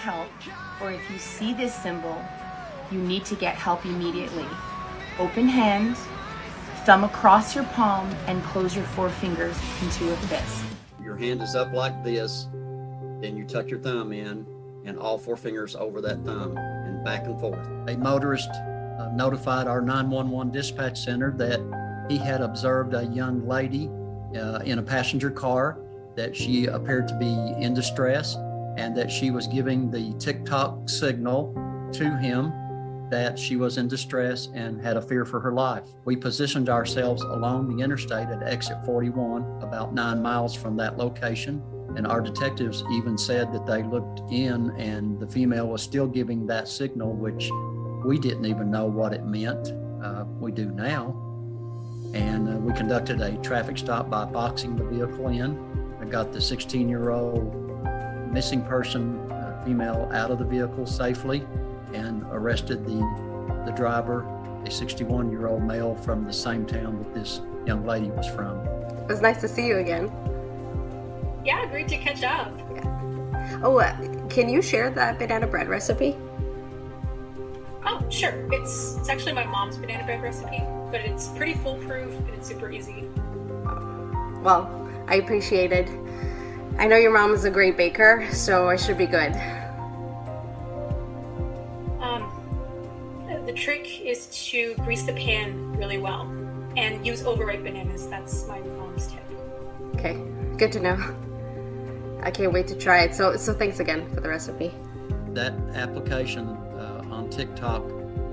help, or if you see this symbol, you need to get help immediately. Open hand, thumb across your palm, and close your four fingers into a fist. Your hand is up like this, then you tuck your thumb in and all four fingers over that thumb and back and forth. A motorist notified our 911 dispatch center that he had observed a young lady in a passenger car, that she appeared to be in distress, and that she was giving the TikTok signal to him that she was in distress and had a fear for her life. We positioned ourselves along the interstate at exit 41, about 9 miles from that location. And our detectives even said that they looked in and the female was still giving that signal, which we didn't even know what it meant. We do now. And we conducted a traffic stop by boxing the vehicle in. I got the 16-year-old missing person female out of the vehicle safely and arrested the driver, a 61-year-old male from the same town that this young lady was from. It was nice to see you again. Yeah, great to catch up. Yeah. Oh, can you share that banana bread recipe? Oh, sure. It's actually my mom's banana bread recipe, but it's pretty foolproof and it's super easy. Well, I appreciate it. I know your mom is a great baker, so I should be good. The trick is to grease the pan really well and use overripe bananas. That's my mom's tip. Okay, good to know. I can't wait to try it. So thanks again for the recipe. That application on TikTok,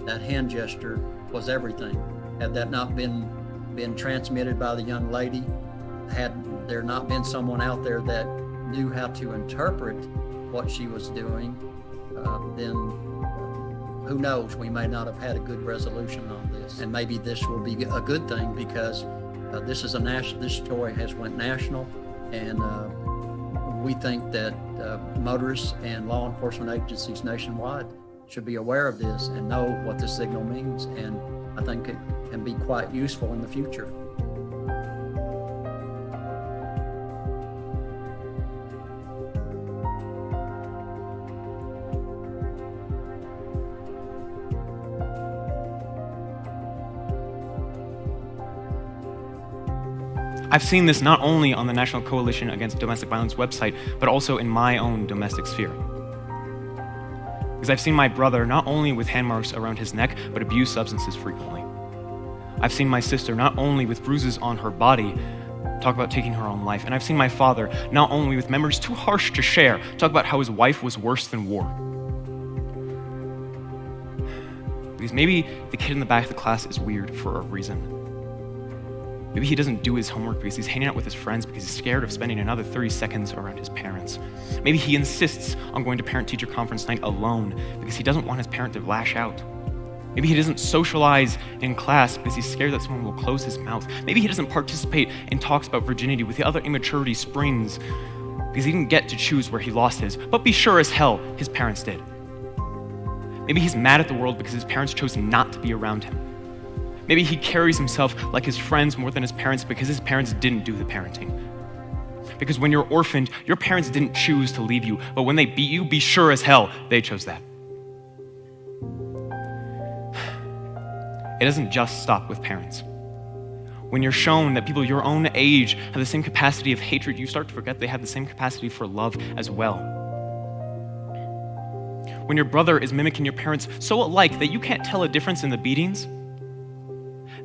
that hand gesture was everything. Had that not been transmitted by the young lady, had there not been someone out there that knew how to interpret what she was doing, then who knows, we may not have had a good resolution on this. And maybe this will be a good thing, because this story has went national, and we think that motorists and law enforcement agencies nationwide should be aware of this and know what this signal means, and I think it can be quite useful in the future. I've seen this not only on the National Coalition Against Domestic Violence website, but also in my own domestic sphere. Because I've seen my brother not only with hand marks around his neck, but abuse substances frequently. I've seen my sister not only with bruises on her body, talk about taking her own life. And I've seen my father not only with memories too harsh to share, talk about how his wife was worse than war. Because maybe the kid in the back of the class is weird for a reason. Maybe he doesn't do his homework because he's hanging out with his friends because he's scared of spending another 30 seconds around his parents. Maybe he insists on going to parent-teacher conference night alone because he doesn't want his parent to lash out. Maybe he doesn't socialize in class because he's scared that someone will close his mouth. Maybe he doesn't participate in talks about virginity with the other immaturity springs because he didn't get to choose where he lost his, but be sure as hell his parents did. Maybe he's mad at the world because his parents chose not to be around him. Maybe he carries himself like his friends more than his parents because his parents didn't do the parenting. Because when you're orphaned, your parents didn't choose to leave you, but when they beat you, be sure as hell they chose that. It doesn't just stop with parents. When you're shown that people your own age have the same capacity of hatred, you start to forget they have the same capacity for love as well. When your brother is mimicking your parents so alike that you can't tell a difference in the beatings,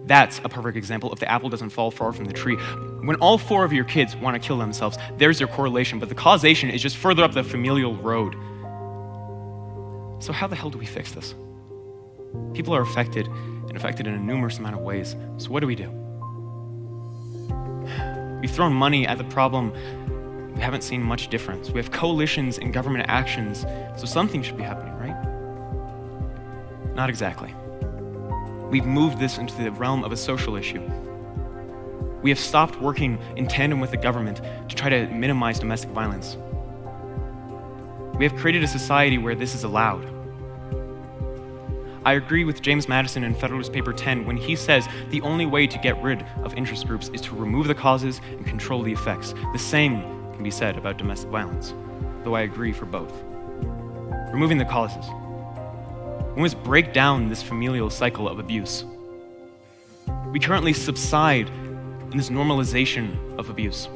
that's a perfect example of the apple doesn't fall far from the tree. When all four of your kids want to kill themselves, there's your correlation, but the causation is just further up the familial road. So how the hell do we fix this? People are affected, and affected in a numerous amount of ways. So what do? We've thrown money at the problem. We haven't seen much difference. We have coalitions and government actions, so something should be happening, right? Not exactly. We've moved this into the realm of a social issue. We have stopped working in tandem with the government to try to minimize domestic violence. We have created a society where this is allowed. I agree with James Madison in Federalist Paper 10 when he says the only way to get rid of interest groups is to remove the causes and control the effects. The same can be said about domestic violence, though I agree for both. removing the causes. We must break down this familial cycle of abuse. We currently subside in this normalization of abuse.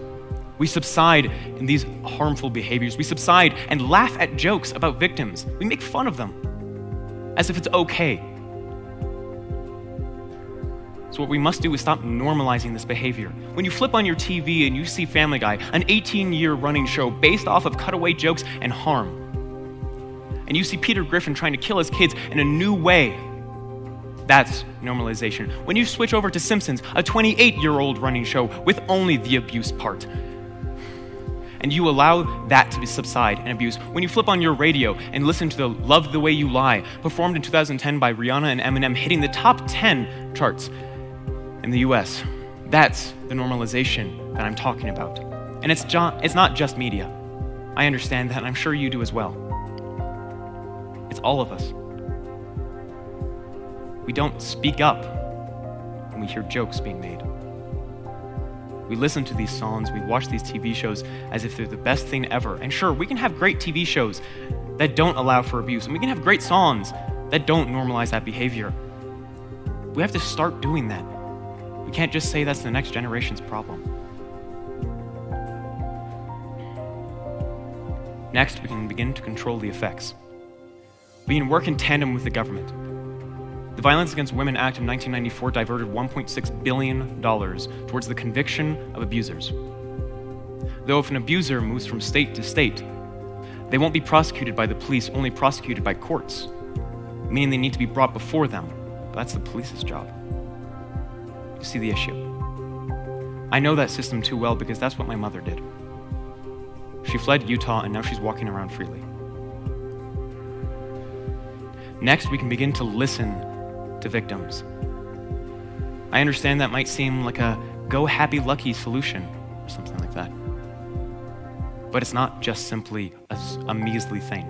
We subside in these harmful behaviors. We subside and laugh at jokes about victims. We make fun of them as if it's okay. So what we must do is stop normalizing this behavior. When you flip on your TV and you see Family Guy, an 18-year running show based off of cutaway jokes and harm, and you see Peter Griffin trying to kill his kids in a new way, that's normalization. When you switch over to Simpsons, a 28-year-old running show with only the abuse part, and you allow that to subside and abuse. When you flip on your radio and listen to the Love the Way You Lie, performed in 2010 by Rihanna and Eminem, hitting the top 10 charts in the US, that's the normalization that I'm talking about. And it's not just media. I understand that, and I'm sure you do as well. It's all of us. We don't speak up when we hear jokes being made. We listen to these songs, we watch these TV shows as if they're the best thing ever. And sure, we can have great TV shows that don't allow for abuse, and we can have great songs that don't normalize that behavior. We have to start doing that. We can't just say that's the next generation's problem. Next, we can begin to control the effects. We can work in tandem with the government. The Violence Against Women Act of 1994 diverted $1.6 billion towards the conviction of abusers. Though if an abuser moves from state to state, they won't be prosecuted by the police, only prosecuted by courts, meaning they need to be brought before them. But that's the police's job. You see the issue. I know that system too well because that's what my mother did. She fled Utah and now she's walking around freely. Next, we can begin to listen to victims. I understand that might seem like a go happy lucky solution or something like that. But it's not just simply a measly thing.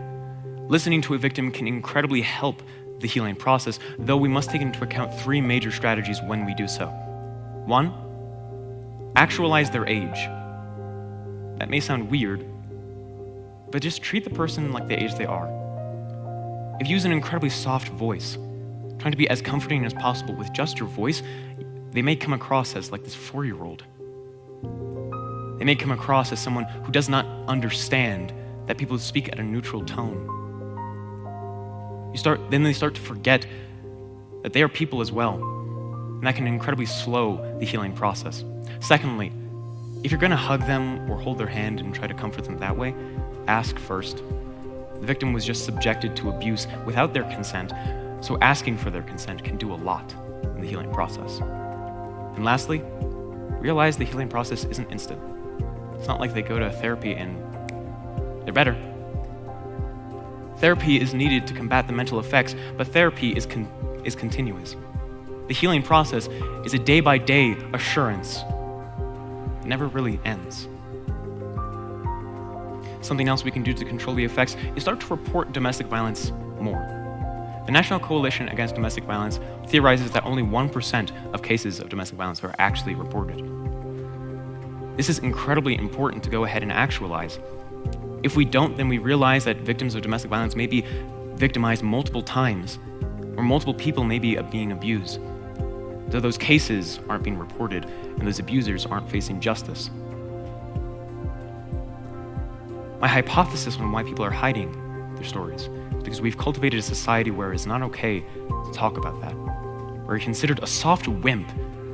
Listening to a victim can incredibly help the healing process, though we must take into account 3 major strategies when we do so. 1, actualize their age. That may sound weird, but just treat the person like the age they are. If you use an incredibly soft voice, trying to be as comforting as possible with just your voice, they may come across as like this 4-year-old. They may come across as someone who does not understand that people speak at a neutral tone. Then they start to forget that they are people as well, and that can incredibly slow the healing process. Secondly, if you're gonna hug them or hold their hand and try to comfort them that way, ask first. The victim was just subjected to abuse without their consent, so asking for their consent can do a lot in the healing process. And lastly, realize the healing process isn't instant. It's not like they go to therapy and they're better. Therapy is needed to combat the mental effects, but therapy is continuous. The healing process is a day-by-day assurance. It never really ends. Something else we can do to control the effects is start to report domestic violence more. The National Coalition Against Domestic Violence theorizes that only 1% of cases of domestic violence are actually reported. This is incredibly important to go ahead and actualize. If we don't, then we realize that victims of domestic violence may be victimized multiple times, or multiple people may be being abused, though those cases aren't being reported and those abusers aren't facing justice. My hypothesis on why people are hiding their stories is because we've cultivated a society where it's not okay to talk about that, where you're considered a soft wimp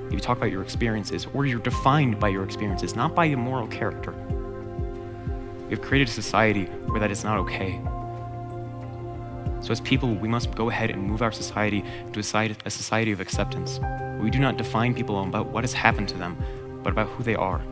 if you talk about your experiences, or you're defined by your experiences, not by your moral character. We've created a society where that is not okay. So as people, we must go ahead and move our society to a society of acceptance. We do not define people about what has happened to them, but about who they are.